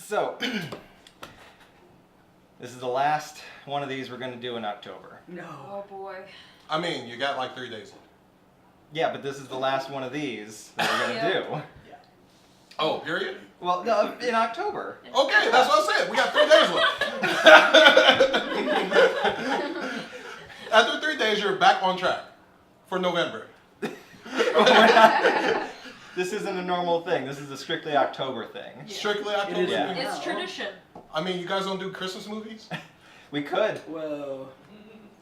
So, this is the last one of these we're going to do in October. No. Oh boy. I mean, you got like 3 days left. Yeah, but this is the last one of these that we're going to do. Oh, period? Well, no, in October. Okay, that's what I said. We got 3 days left. After 3 days, you're back on track for November. This isn't a normal thing. This is a strictly October thing. Yeah. Strictly October. It is Yeah. It's tradition. I mean, you guys don't do Christmas movies? We could. Whoa.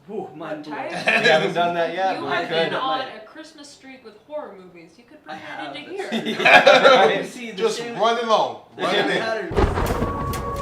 Ooh, mind blown. Tired? We haven't done that yet, You but have we been could. on a Christmas streak with horror movies. You could bring I that have. into here. Right. See, the Just same, run it along. the Run same it in. pattern.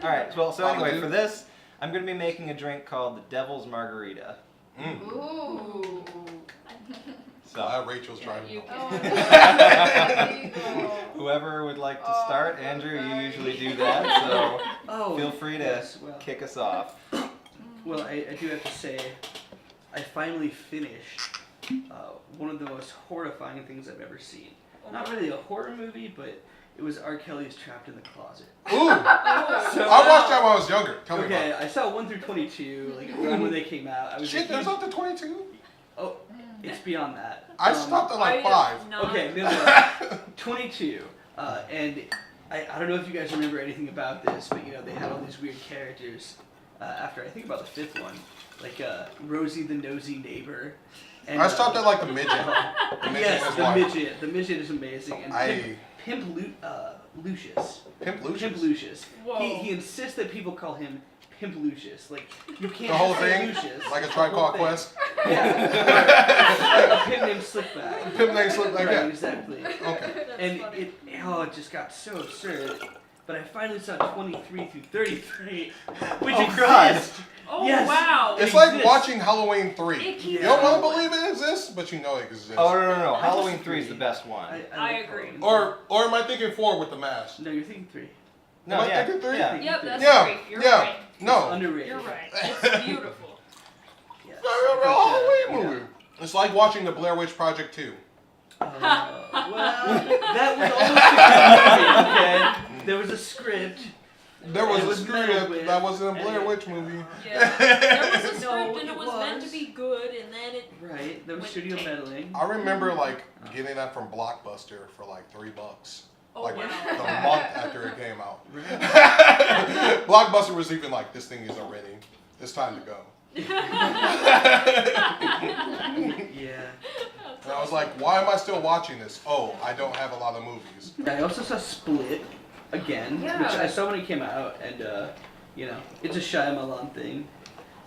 Alright, well, so anyway, for this, I'm going to be making a drink called the Devil's Margarita. Ooh. So, Rachel's Yeah, driving you home. can. whoever would like to start, Andrew, you usually do that, so Oh, feel free to yes, well, kick us off. well, I do have to say, I finally finished one of the most horrifying things I've ever seen. Not really a horror movie, but it was R. Kelly's Trapped in the Closet. Ooh! So, I watched that when I was younger. Tell me okay, about I saw 1 through 22, like around when they came out. I it. was Shit, a there's huge- up to 22? Oh, it's beyond that. I stopped at like I 5. have not- Okay, no, 22. And I don't know if you guys remember anything about this, but you know, they had all these weird characters after I think about the 5th one. Like Rosie the nosy neighbor. And, I stopped at like the midget. The midget yes, is the wild. midget. The midget is amazing. And I- Pimp Lucius. Pimp Lucius. Pimp Lucius. Whoa. He insists that people call him Pimp Lucius. Like, you can't The whole just say thing? Lucius. Like a The Tribe whole Called thing. Quest? Yeah. A pimp named Slickback. Pimp name Slick like Right, that. exactly. Okay. That's And funny. it just got so absurd. But I finally saw 23 through 33, which Oh, God. exists. Oh Yes. wow. It's It like exists. watching Halloween 3. It keeps You don't want to going. believe it exists, but you know it exists. Oh, no. I Halloween disagree. 3 is the best one. I agree. Halloween. Or am I thinking 4 with the mask? No, you're thinking 3. No, Am I yeah. thinking 3? Yeah. Yep, that's Yeah, great. You're yeah. right. No. Underrated. You're right. It's beautiful. Yes. A Halloween movie. It's like watching the Blair Witch Project 2. Well, that was almost a good movie, okay? There was a script. There was It a was script meddled with, that wasn't a Blair and- Witch movie. Yeah. There was a script No, and it it was meant to was. be good, and then it. Right, there was Went studio tape. meddling. I remember like getting that from Blockbuster for like $3. Oh Like wow. the month after it came out. Right. Blockbuster was even like, this thing isn't ready. It's time to go. Yeah. And I was like, why am I still watching this? Oh, I don't have a lot of movies. I also saw Split again, Yeah. which I saw when it came out, and you know, it's a Shyamalan thing.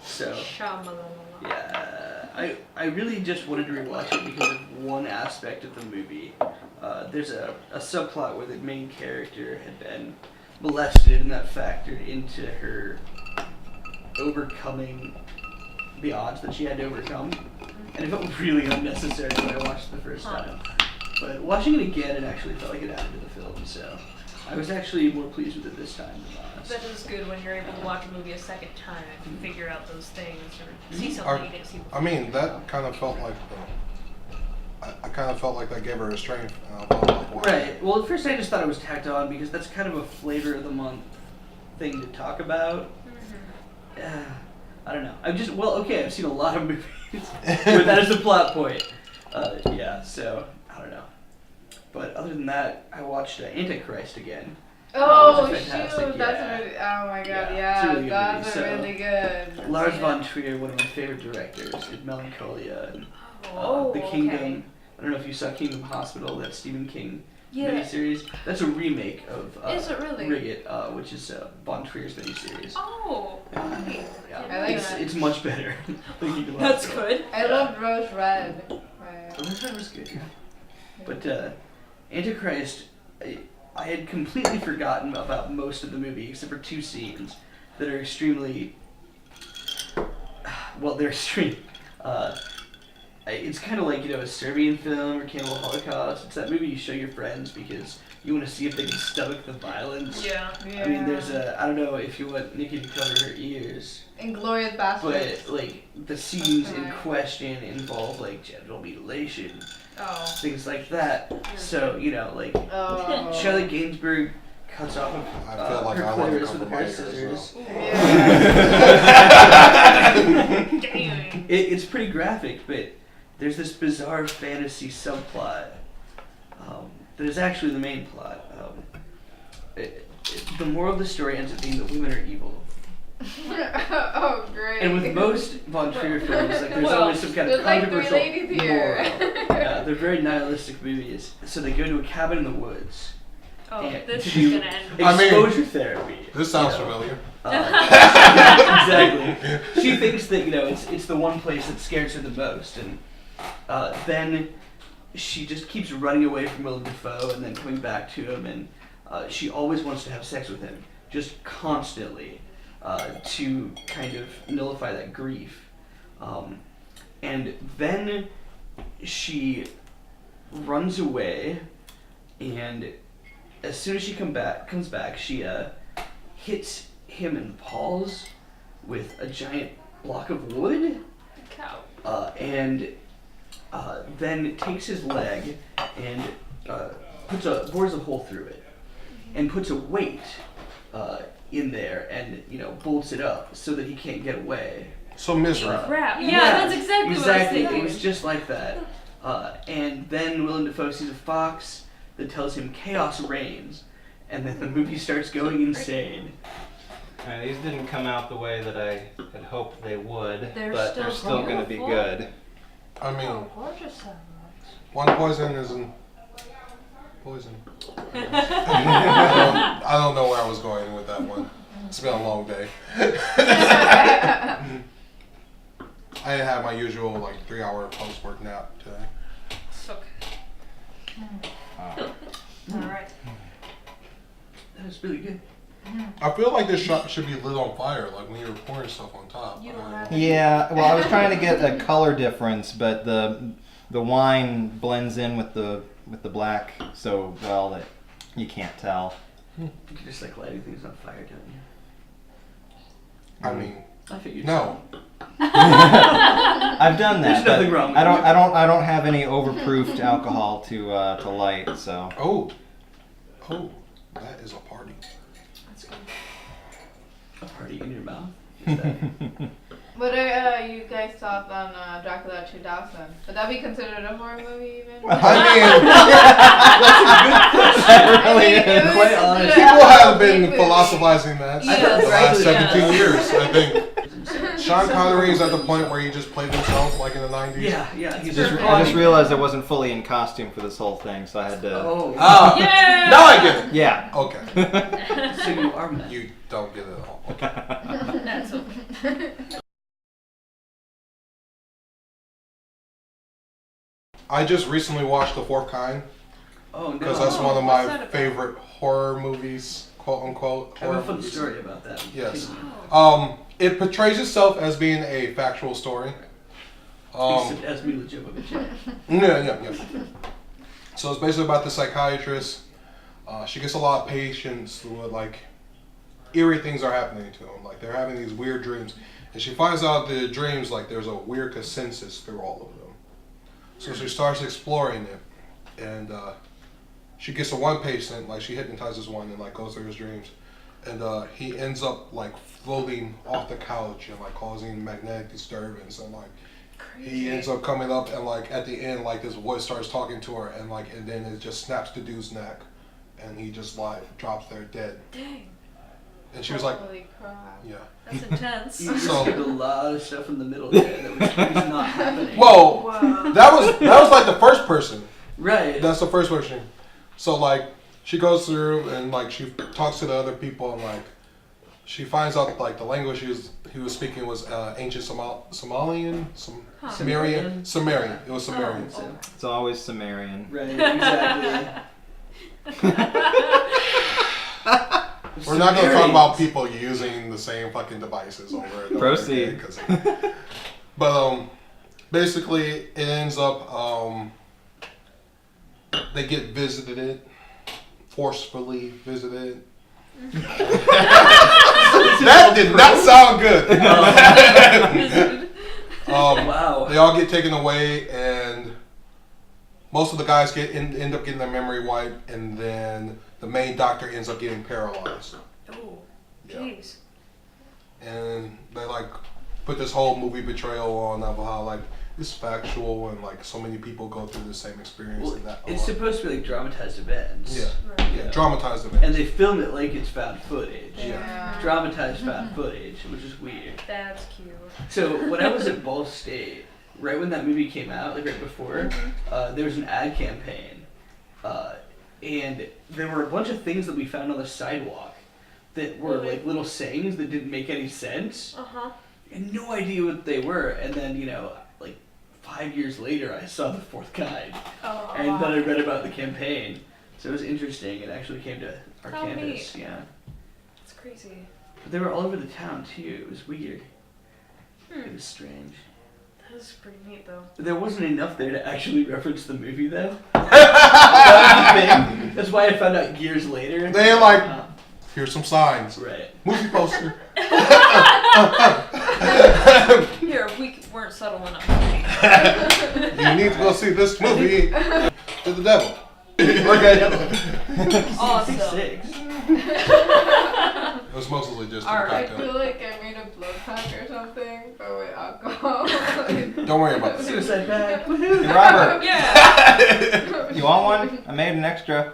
So Shyamalan. yeah, I really just wanted to rewatch it because of one aspect of the movie. There's a subplot where the main character had been molested, and that factored into her overcoming the odds that she had to overcome. And it felt really unnecessary when I watched it the first time. But watching it again, it actually felt like it added to the film, so I was actually more pleased with it this time than last. That is good when you're able to watch a movie a second time and figure out those things or see Are- something you didn't see before. I mean, that kind of felt like I kind of felt like that gave her a strength. And I felt like, wow. Right. Well, at first I just thought it was tacked on because that's kind of a flavor of the month thing to talk about. I don't know. I've seen a lot of movies where that is the plot point. Yeah, so, I don't know. But other than that, I watched Antichrist again. Oh Which is shoot, fantastic, that's yeah. a really, oh my god, Yeah, it's a yeah, really good that's movie, so- really good. Lars Yeah. von Trier, one of my favorite directors, did Melancholia and Oh, The Kingdom. okay. I don't know if you saw Kingdom Hospital, that Stephen King Yeah. miniseries. That's a remake of Is it really? Riggit, which is von Trier's miniseries. Oh, okay. Yeah, I like it's, that. it's much better. than Kingdom That's Hospital. good. I loved Rose Red. Oh, that was good, yeah. But Antichrist I had completely forgotten about most of the movie except for 2 scenes that are extremely. Well, they're extreme. It's kind of like, a Serbian film or Cannibal Holocaust. It's that movie you show your friends because you want to see if they can stomach the violence. Yeah. I mean, there's I don't know if you want Nikki to cover her ears, Inglorious Bastards. but, the scenes in question involve, genital mutilation, Oh. things like that. So, Oh. Charlotte Gainsbourg cuts off I feel like her I want to clitoris with a cover pair my of ears. scissors. Dang. It's pretty graphic, but there's this bizarre fantasy subplot that is actually the main plot. The moral of the story ends up being that women are evil. Oh, great. And with most Von Trier films, there's Well, always some kind of there's like 3 controversial ladies here. moral. They're very nihilistic movies. So they go to a cabin in the woods. Oh, and this to is do gonna end. I mean, exposure therapy. This sounds you know. familiar. Exactly. She thinks that it's the one place that scares her the most, and then she just keeps running away from Willem Dafoe and then coming back to him, and she always wants to have sex with him, just constantly, to kind of nullify that grief. And then she runs away, and as soon as she comes back, she hits him in the paws with a giant block of wood, Cow. and then takes his leg and bores a hole through it, and puts a weight in there, and bolts it up so that he can't get away. So misery. Crap. Yeah, Yeah, that's exactly what I was Exactly, thinking. it was just like that. And then Willem Dafoe sees a fox that tells him chaos reigns, and then the movie starts going insane. These didn't come out the way that I had hoped they would, They're but still they're still going to be beautiful. good. I mean, Oh, gorgeous so much. one poison isn't poison. I don't know where I was going with that one. It's been a long day. I had my usual 3-hour post-work nap today. So good. Alright. That was really good. I feel like this shot should be lit on fire, like when you're pouring stuff on top. You don't have Yeah, well, I was trying to get a color difference, but the wine blends in with the black so well that you can't tell. You just lighting things on fire, don't you? I mean, I figured no. I've done that. There's nothing but wrong with I don't. you. I don't have any overproofed alcohol to light. So. Oh, that is a party. That's good. A party in your mouth? Is that- What are you guys' thoughts on Dracula 2000? Would that be considered a horror movie even? I mean, That really I mean, is. it was Quite considered honest. a people have horror been movie. philosophizing that Yeah, for the last Dracula, 17 yeah. years. I think Sean Connery is at the point where he just played himself like in the 90s. Yeah, he's I just realized I wasn't fully in costume for this whole thing, so I had to. Oh. Ah, Yeah! now I get it. Yeah. Okay, So you are mad. you don't get it at all. Okay. That's okay. I just recently watched The Fourth Kind Oh no. because that's Oh, one of what's that my about? favorite horror movies, quote unquote. I have Horror a fun movies. story about that. Yes. Continue. It portrays itself as being a factual story. Except as Mila Jovovich. Yeah. So it's basically about the psychiatrist. She gets a lot of patients who are eerie things are happening to them. Like they're having these weird dreams. And she finds out the dreams, there's a weird consensus through all of them. So she starts exploring it. And she gets to one patient, she hypnotizes one and goes through his dreams. And he ends up floating off the couch and causing magnetic disturbance and he ends up coming up and at the end this voice starts talking to her and and then it just snaps the dude's neck and he just drops there dead. Dang. And she was like, Holy crap. yeah. That's intense. You just So- skipped a lot of stuff in the middle there that was not happening. Whoa, Wow. that was the first person. Right. That's the first person. So she goes through and she talks to the other people and she finds out the language he was speaking was ancient Somalian, Sumerian. It was Sumerian. So, It's always Sumerian. right, exactly. We're not going to talk about people using the same fucking devices over and over. Proceed. Again, 'cause- but basically, it ends up they get visited, forcefully visited. That did not sound good. Wow. They all get taken away, and most of the guys end up getting their memory wiped, and then the main doctor ends up getting paralyzed. Oh, Yeah. jeez. And they like put this whole movie betrayal on of how like it's factual and like so many people go through the same experience Well, and that. it's supposed to be like dramatized events. Yeah. Right. Yeah, dramatized events. And they film it like it's found footage. Yeah. Dramatized found footage, which is weird. That's cute. So when I was at Ball State, right when that movie came out, like right before, there was an ad campaign, and there were a bunch of things that we found on the sidewalk that were Really? like little sayings that didn't make any sense. Uh-huh. I had no idea what they were, and then like 5 years later, I saw the fourth kind, Oh, and then I read about the campaign. So it was interesting. It actually came to our How campus. neat. Yeah, it's crazy. but they were all over the town too. It was weird. It Hmm. was strange. That was pretty neat, though. There wasn't enough there to actually reference the movie, though. That was the thing. That's why I found out years later. They like, here's some signs. Right. Movie poster. Here, we weren't subtle enough. You need to go see this movie to the devil. Okay. Awesome. 66. It was mostly just All a right. I cocktail. feel like I made a blood pack or something, but with alcohol. Don't worry about this. Suicide bag. Hey, Robert, Yeah. you want one? I made an extra.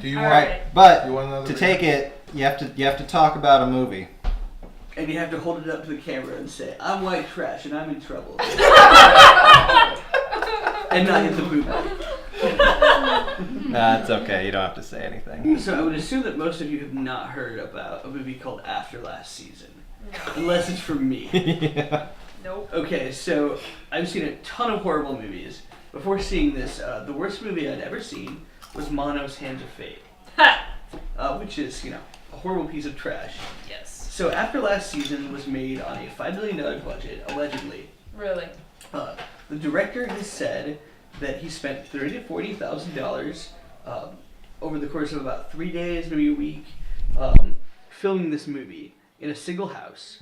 Do you All want? right. But You want another? to take it, you have to talk about a movie. And you have to hold it up to the camera and say, "I'm white trash and I'm in trouble." And not hit the boot. Nah, it's okay. You don't have to say anything. So I would assume that most of you have not heard about a movie called After Last Season, No. unless it's from me. Yeah. Nope. Okay, so I've seen a ton of horrible movies. Before seeing this, the worst movie I'd ever seen was Mono's Hands of Fate, Ha! which is, a horrible piece of trash. Yes. So After Last Season was made on a $5 million budget, allegedly. Really? The director has said that he spent $30,000 to $40,000 over the course of about 3 days, maybe a week, filming this movie in a single house.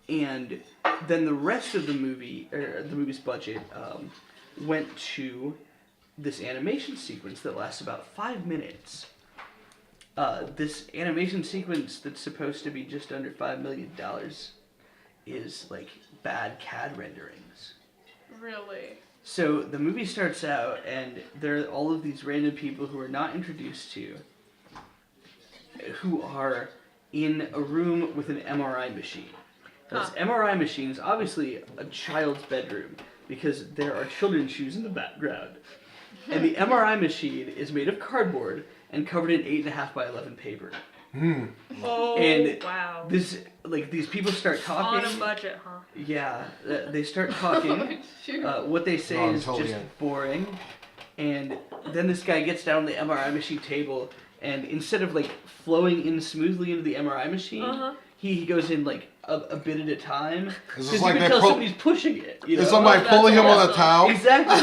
And then the rest of the movie, or the movie's budget, went to this animation sequence that lasts about 5 minutes. This animation sequence that's supposed to be just under $5 million is like bad CAD renderings. Really? So the movie starts out, and there are all of these random people who are not introduced to, who are in a room with an MRI machine. Now, this MRI machine is obviously a child's bedroom because there are children's shoes in the background. And the MRI machine is made of cardboard and covered in 8.5 by 11 paper. Oh, And wow. These people start talking. On a budget, huh? Yeah, they start talking. What they say No, I'm is totally just in. boring. And then this guy gets down on the MRI machine table, and instead of like flowing in smoothly into the MRI machine, Uh-huh. he goes in like a bit at a time. Is Because this you like can they tell pull? somebody's pushing it. You know? Is somebody that's pulling him on a awesome. towel? Exactly.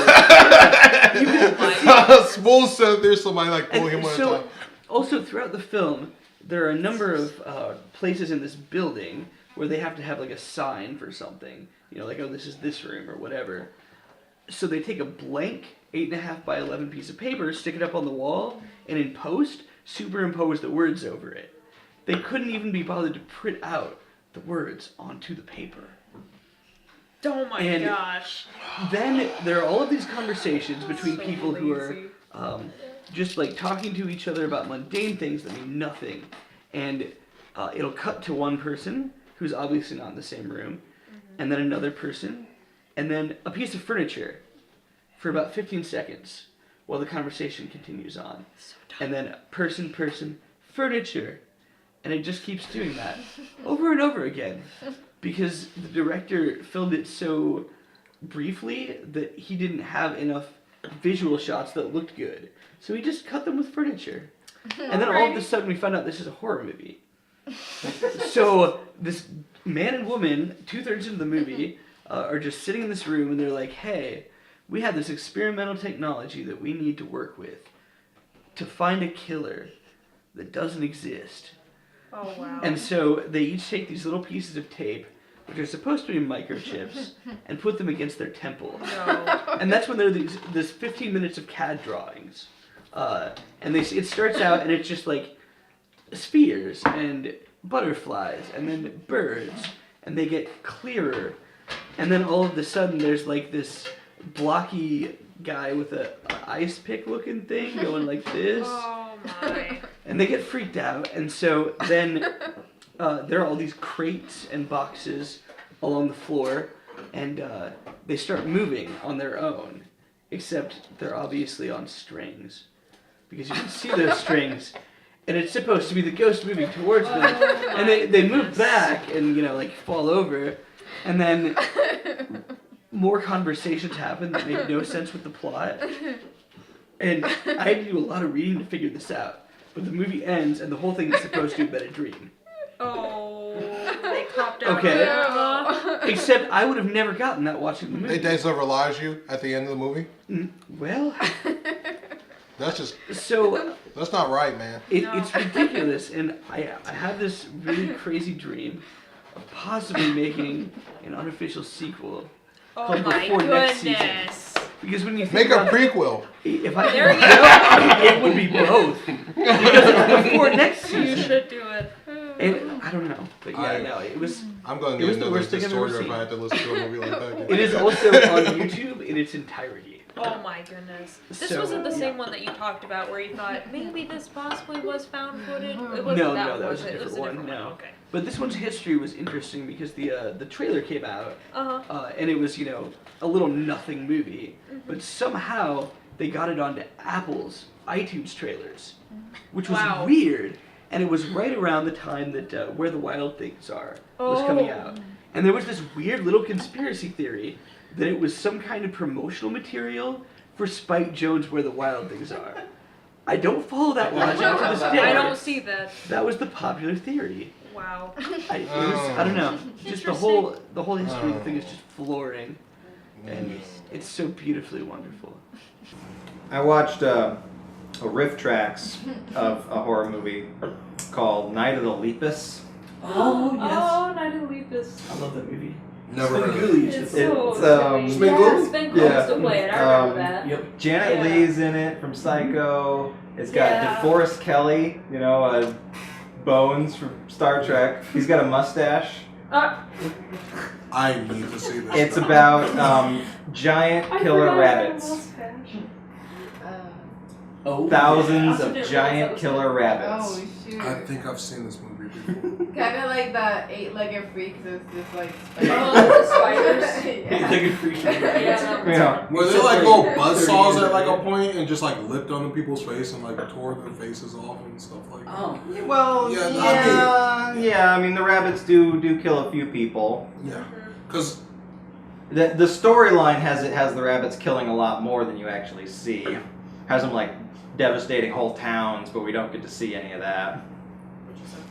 Spool said there's somebody like pulling him And on a so, towel. also throughout the film, there are a number of places in this building where they have to have like a sign for something. Like, oh, this is this room or whatever. So they take a blank 8.5 by 11 piece of paper, stick it up on the wall, and in post, superimpose the words over it. They couldn't even be bothered to print out the words onto the paper. Oh my And- gosh. Then there are all of these conversations between So people who lazy. are just like talking to each other about mundane things that mean nothing. And it'll cut to one person who's obviously not in the same room, and then another person, and then a piece of furniture for about 15 seconds while the conversation continues on. So dumb. And then person, furniture. And it just keeps doing that over and over again. Because the director filmed it so briefly that he didn't have enough visual shots that looked good. So we just cut them with furniture. And then all of a sudden we found out this is a horror movie. So this man and woman, 2/3 into the movie, are just sitting in this room and they're like, hey, we have this experimental technology that we need to work with to find a killer that doesn't exist. Oh, wow. And so they each take these little pieces of tape, which are supposed to be microchips, and put them against their temple. No. And that's when there are this 15 minutes of CAD drawings. And it starts out and it's just like spheres and butterflies and then birds, and they get clearer. And then all of a sudden there's like this blocky guy with a ice pick looking thing going like this. Oh, my. And they get freaked out, and so then there are all these crates and boxes along the floor, and they start moving on their own, except they're obviously on strings, because you can see those strings, and it's supposed to be the ghost moving towards them, and they move back and, you know, like fall over, and then more conversations happen that make no sense with the plot, and I had to do a lot of reading to figure this out. But the movie ends, and the whole thing is supposed to have been a dream. Oh, they copped out. Okay. on it. Except I would have never gotten that watching the movie. They desilverlize you at the end of the movie. Well, That's not right, man. it's ridiculous, and I have this really crazy dream of possibly making an unofficial sequel. Oh, Called my Before Next goodness. Because when you Make think a about prequel. if I There you it would be both. Because it's before next You season. should do it. And I don't know, but yeah, no, it was. I'm going It to was get the another worst thing I've ever distorter if seen. I had to listen to a movie like that. It is also on YouTube in its entirety. Oh my goodness. This So, wasn't the yeah. same one that you talked about where you thought maybe this possibly was found footage. It No, wasn't that that was a it? It was a different different one, no. Okay. But this one's history was interesting because the trailer came out, Uh-huh. and it was, you know, a little nothing movie, but somehow they got it onto Apple's iTunes trailers, which was Wow. weird. And it was right around the time that Where the Wild Things Are was coming Oh. out. And there was this weird little conspiracy theory that it was some kind of promotional material for Spike Jonze' Where the Wild Things Are. I don't follow that logic to this day. I don't see that. That was the popular theory. Wow. I don't know. Just the whole history of the thing is just flooring, and it's so beautifully wonderful. I watched a riff tracks of a horror movie called Night of the Lepus. Oh Oh, Night of the Lepus. I love that movie. Never heard of it. Spengoolie used to It's play it. so It's, silly. Spin Yeah, Glue? Spin Glue Yeah. used to play it. I remember that. Yep. Janet Yeah. Leigh's in it from Psycho. It's got Yeah. DeForest Kelly, you know, Bones from Star Trek. He's got a mustache. I need to see this. It's about giant killer rabbits. Oh, Thousands I of didn't giant realize that killer Oh rabbits. shoot. I think I've seen this movie before. Kind of like the eight-legged freaks. It's just like Oh, the spiders. Yeah. Like a freak show. Yeah. Were they like little buzzsaws at like a point and just like lipped onto people's face and like tore their faces off and stuff like that? Oh. Well, Yeah, yeah. I mean, the rabbits do kill a few people. Yeah. Because The storyline has the rabbits killing a lot more than you actually see. Has them like devastating whole towns, but we don't get to see any of that.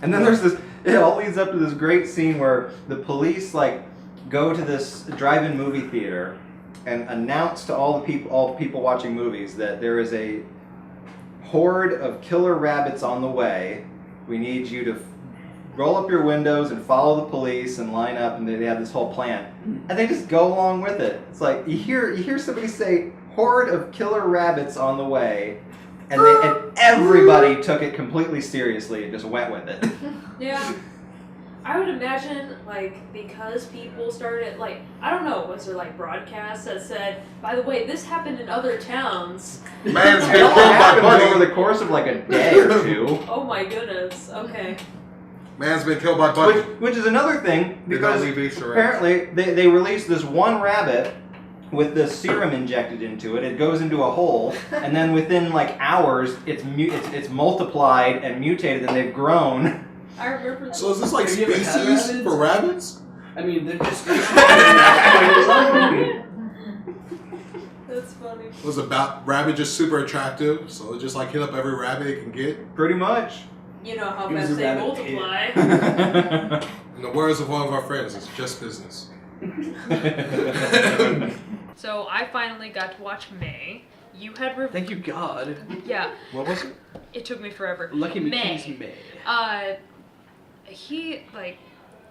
And then there's this. It all leads up to this great scene where the police like go to this drive-in movie theater and announce to all people watching movies that there is a horde of killer rabbits on the way. We need you to roll up your windows and follow the police and line up, and they have this whole plan. And they just go along with it. It's like you hear somebody say horde of killer rabbits on the way, and everybody took it completely seriously and just went with it. Yeah. I would imagine, like, because people started, like, I don't know, was there, like, broadcasts that said, by the way, this happened in other towns? man's It been all killed by happens over bunny. the course of like a day or two. Oh my goodness. Okay. Man's been killed by bunny. Which is another thing, Did not because leave Easter eggs. apparently they released this one rabbit with the serum injected into it. It goes into a hole, and then within like hours, it's multiplied and mutated, and they've grown. I remember that. So is this like Have you ever had species rabbits? for rabbits? I mean, they're just. That's That's funny. was about rabbit just super attractive, so it just like hit up every rabbit it can get. Pretty much. You know how It was fast a they rabbit multiply. In the words of one of our friends, it's just business. So I finally got to watch May. You had Thank you, God. Yeah, What was it? it took me forever. Lucky May. McKee's May.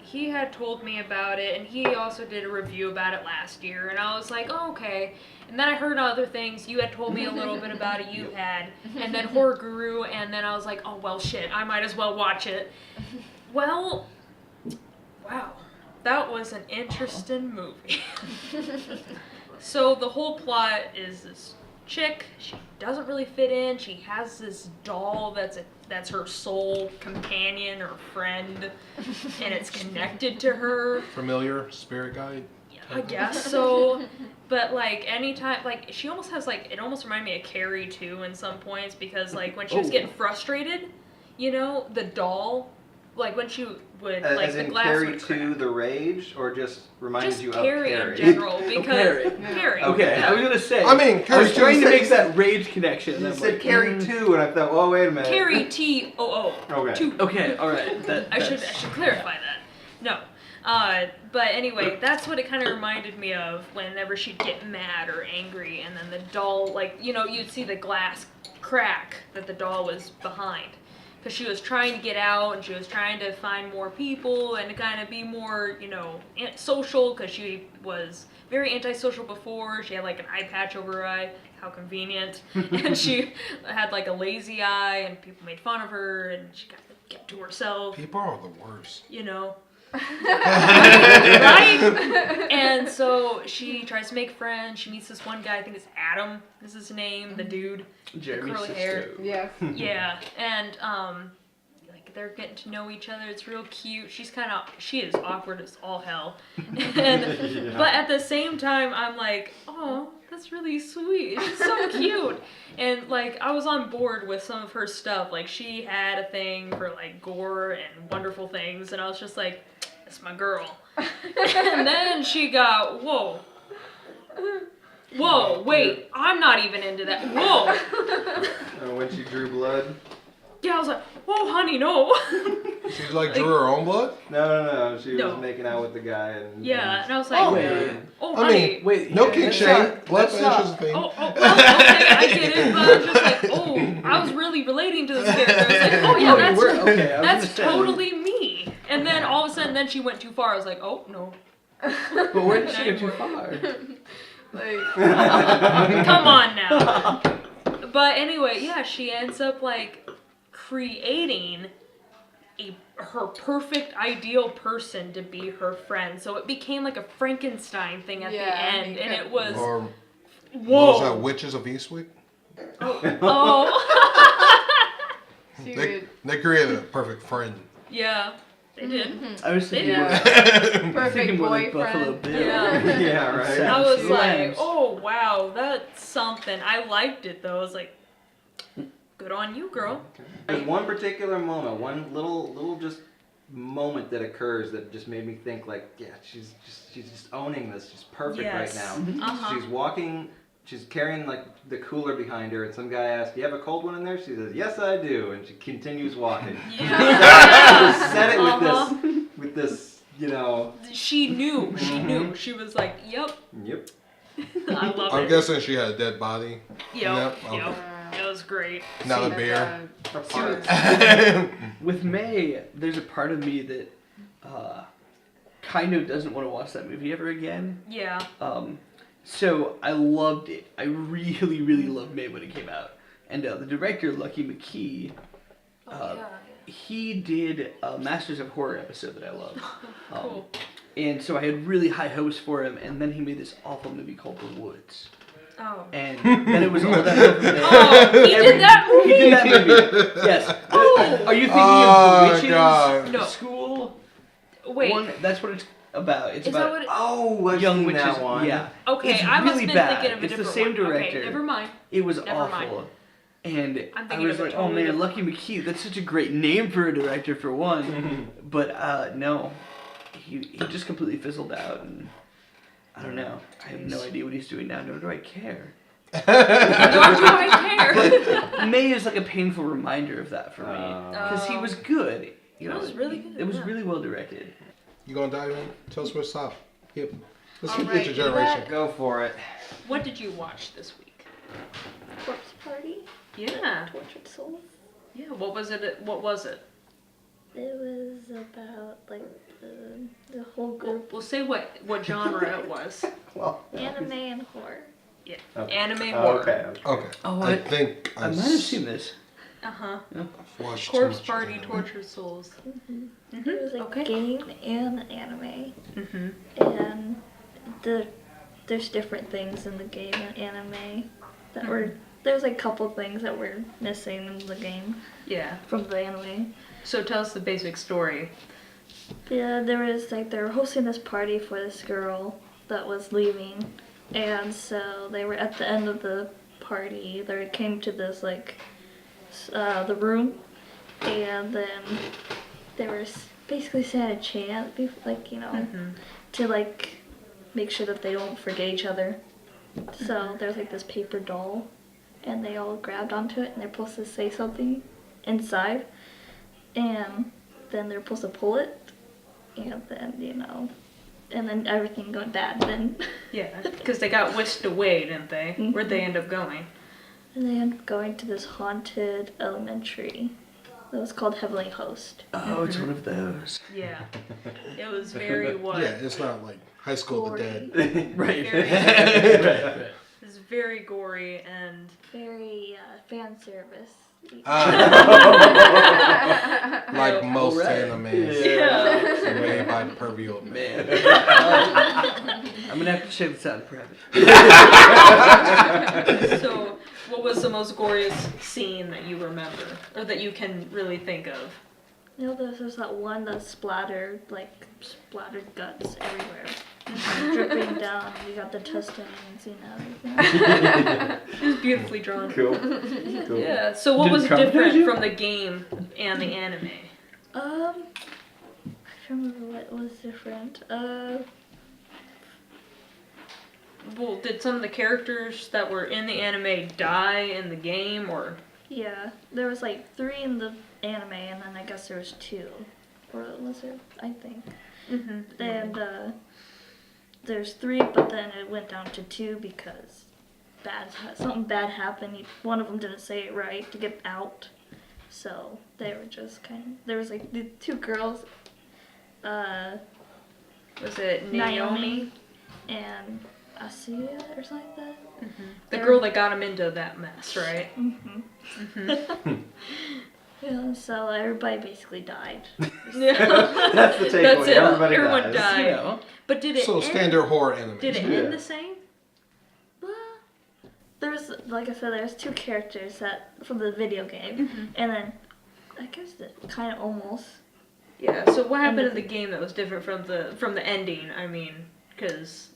He had told me about it, and he also did a review about it last year, and I was like, oh, okay. And then I heard other things. You had told me a little bit about it. You had, and then Horror Guru, and then I was like, oh well, shit. I might as well watch it. Well, wow, that was an interesting movie. So the whole plot is this chick. She doesn't really fit in. She has this doll that's her sole companion or friend, and it's connected to her. Familiar spirit guide? Yeah, I guess so. But like anytime, like she almost has like it almost reminded me of Carrie too in some points because like when she was getting frustrated, you know, the doll, like when she would like As the in glass Carrie would 2, crack. The Rage, or just reminded Just you Carrie of in Carrie? general because Carrie. Carrie. Okay, I was gonna say. I mean, I Carrie was trying to said- make that rage connection. and You I'm said like, Carrie 2, and I thought, oh, wait a minute. Carrie TOO. Okay. Two. Okay, all right. I should clarify that. No. But anyway, that's what it kind of reminded me of whenever she'd get mad or angry, and then the doll, like, you know, you'd see the glass crack that the doll was behind. Because she was trying to get out, and she was trying to find more people, and to kind of be more, you know, social, because she was very antisocial before. She had, like, an eye patch over her eye. How convenient. And she had, like, a lazy eye, and people made fun of her, and she got to get to herself. People are the worst. You know. Right? And so she tries to make friends. She meets this one guy, I think it's Adam is his name, the dude. Jeremy curly hair. Sisto. Yes. Yeah. And like they're getting to know each other. It's real cute. She is awkward as all hell. And but at the same time I'm like, oh, that's really sweet. She's so cute. And like I was on board with some of her stuff. Like she had a thing for like gore and wonderful things, and I was just like, that's my girl. And then she got, whoa, wait, I'm not even into that. Whoa. When she drew blood? Yeah, I was like, whoa, honey, no. She like drew her own blood? No. She No. was making out with the guy. And Yeah, and I was like, Wait. oh, I honey. mean, Wait. No yeah, kink that's shame. not- Blood that's fetish is a not- thing. Well, okay, I get it, but I was just like, oh, I was really relating to this character. I was like, oh yeah, Oh, you were? Okay, I was that's gonna say. totally me. And then all of a sudden, then she went too far. I was like, oh no. But where did she go too far? Like, Come on now. But anyway, yeah, she ends up like creating her perfect ideal person to be her friend. So it became like a Frankenstein thing at the end, and it was Or what was that, whoa. Witches of Eastwick? Oh. she They, would. they created a perfect friend. Yeah, they did. I was thinking, Yeah. thinking Perfect more like Buffalo boyfriend. Bill. Yeah. Yeah, right. I was Sounds like, nice. oh wow, that's something. I liked it though. I was like, good on you, girl. There's one particular moment, one little just moment that occurs that just made me think like, yeah, she's just owning this. She's perfect Yes. right now. Uh-huh. She's walking, she's carrying like the cooler behind her, and some guy asks, "Do you have a cold one in there?" She says, "Yes, I do," and she continues walking. Yeah. Just said it Uh-huh. with this, you know. She knew. She knew. She was like, yep. Yep. I love I'm it. guessing she had a dead body. Yep. Okay. Yep. It was great. Not a That's, bear. Her part. With May, there's a part of me that kind of doesn't want to watch that movie ever again. Yeah. So I loved it. I really, really loved May when it came out. And the director, Lucky McKee, Oh, yeah. he did a Masters of Horror episode that I loved. Cool. And so I had really high hopes for him, and then he made this awful movie called The Woods. Oh. And then it was all downhill from there. Oh, he did that movie? He did that movie. Yes. Oh. Are you thinking Oh, of Witches God. No. School? Wait. One, that's what it's about. It's Is that about what it... Oh, I've young seen witches. that one. Yeah. Okay, It's I must really have been bad. thinking of a It's the different same one. director. Okay, never mind. It was Never awful. mind. And I'm I thinking was of a like, totally oh man, different Lucky McKee, that's such a great name for a director for one. But no, he just completely fizzled out, and I don't know. I have no idea what he's doing now, nor do I care. Nor do I care. But May is like a painful reminder of that for me. Because he was good. You know, He was really good, It was yeah. really well directed. You gonna dive in? Tell us what's up. Yep. Let's All get right, your you generation. got- Go for it. What did you watch this week? Corpse Party. Yeah. Tortured Souls. Yeah. What was it? What was it? It was about like the whole We'll, group. we'll say what genre it was. Well, Anime and horror. Yeah. okay. Anime horror. Okay. Okay. Oh, I think I might have seen this. Uh huh. I've watched Corpse too much Party, of that. Tortured Souls. It was a Okay. game and anime, Mhm. and there's different things in the game and anime that were. There's like a couple things that were missing in the game Yeah. from the anime. So tell us the basic story. Yeah, there was like they were hosting this party for this girl that was leaving, and so they were at the end of the party. They came to this like the room, and then they were basically saying a chant, like to like make sure that they don't forget each other. So there's like this paper doll, and they all grabbed onto it, and they're supposed to say something inside, and then they're supposed to pull it, and then and then everything went bad. Then Yeah. Because they got whisked away, didn't they? Where'd they end up going? and they ended up going to this haunted elementary. It was called Heavenly Host. Oh, it's one of those. Yeah. It was very what? Yeah, it's not like High School of the Gory. Dead. Right. Very- Right. It was very gory and Very fan service. Like Yeah. most Alright. animes yeah. made by pervy old men. Man. I'm gonna have to check this out in private. So, what was the most goriest scene that you remember, or that you can really think of? There's that one that splattered guts everywhere. Dripping down. You got the intestines, It was beautifully drawn. Cool. Cool. Yeah. So, what Did it was traumatize different you? from the game and the anime? I don't remember what was different. Well, did some of the characters that were in the anime die in the game, or? Yeah, there was like 3 in the anime, and then I guess there was 2, or was there? I think. Mm-hmm. And there's 3, but then it went down to 2 because something bad happened. One of them didn't say it right to get out, so they were just there was like the 2 girls, Was it Naomi? and Asuya or something like that. The girl that got him into that mess, right? Yeah, so everybody basically died. Yeah. That's the takeaway. That's it. Everybody Everyone dies. died. You know. But did it So end? standard horror anime. Did it Yeah. end the same? There's, like I said, there's 2 characters from the video game, and then I guess that kind of almost. Yeah. So what happened in the game that was different from the ending? I mean, because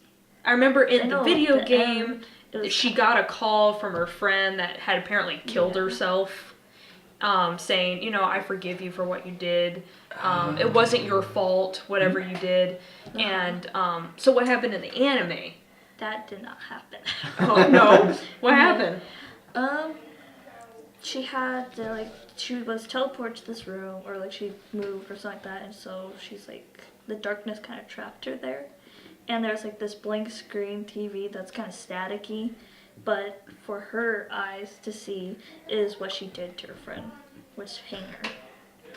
I remember I in the know, video the game, end, it was she got a call from her friend that had apparently killed herself, saying, I forgive you for what you did. It wasn't your fault, whatever you did. And so what happened in the anime? that did not happen. Oh no! What happened? She had to, she was teleported to this room, or like she moved or something like that, and so she's like, the darkness kind of trapped her there. And there's like this blank screen TV that's kind of staticky, but for her eyes to see is what she did to her friend, which hang her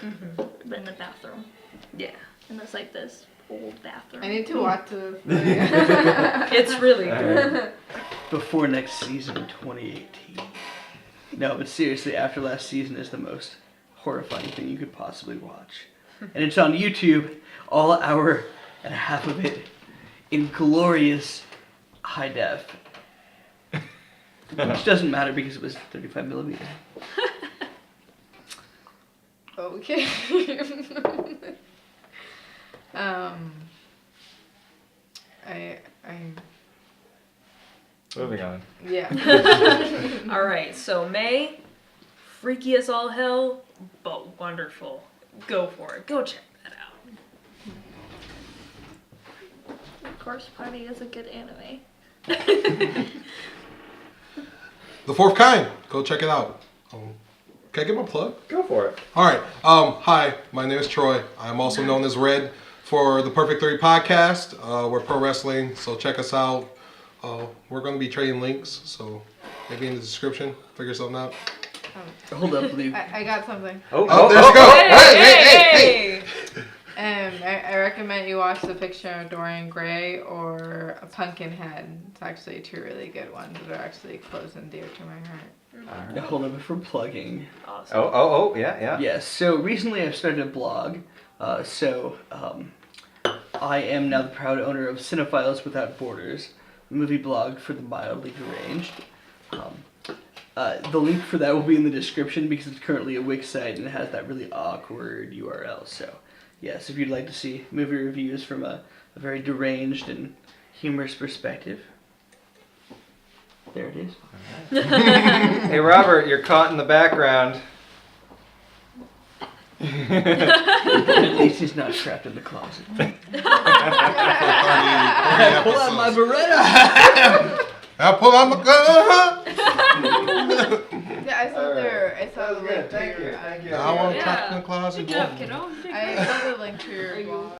in the bathroom. Yeah. And it's like this old bathroom. I need to watch this. It's really good. Before next season in 2018. No, but seriously, after last season is the most horrifying thing you could possibly watch. And it's on YouTube, all hour and a half of it, in glorious high def. Which doesn't matter because it was 35 millimeter. Okay. I Moving on. yeah. All right, so May, freaky as all hell, but wonderful. Go for it. Go check that out. Corpse Party is a good anime. The Fourth Kind. Go check it out. Can I get my plug? Go for it. All right. Hi, my name is Troy. I'm also known as Red for the Perfect 3 podcast. We're pro wrestling, so check us out. We're going to be trading links, so maybe in the description. Figure something out. Hold up, Luke. I got something. Oh, there you go. Hey. I recommend you watch The Picture of Dorian Gray or A Pumpkinhead. It's actually two really good ones that are actually close and dear to my heart. Now, hold up for plugging. Awesome. Oh, yeah. Yes, so recently I've started a blog. I am now the proud owner of Cinephiles Without Borders, a movie blog for the mildly deranged. The link for that will be in the description because it's currently a Wix site and it has that really awkward URL. So, yes, if you'd like to see movie reviews from a very deranged and humorous perspective, there it is. Hey, Robert, you're caught in the background. At least he's not trapped in the closet. Pull out my Beretta! I pull out my gun. Yeah, I saw Alright. I saw the link to Thank you. your. Now I'm Yeah. trapped in the closet. Good job, kiddo. I saw the link to your blog.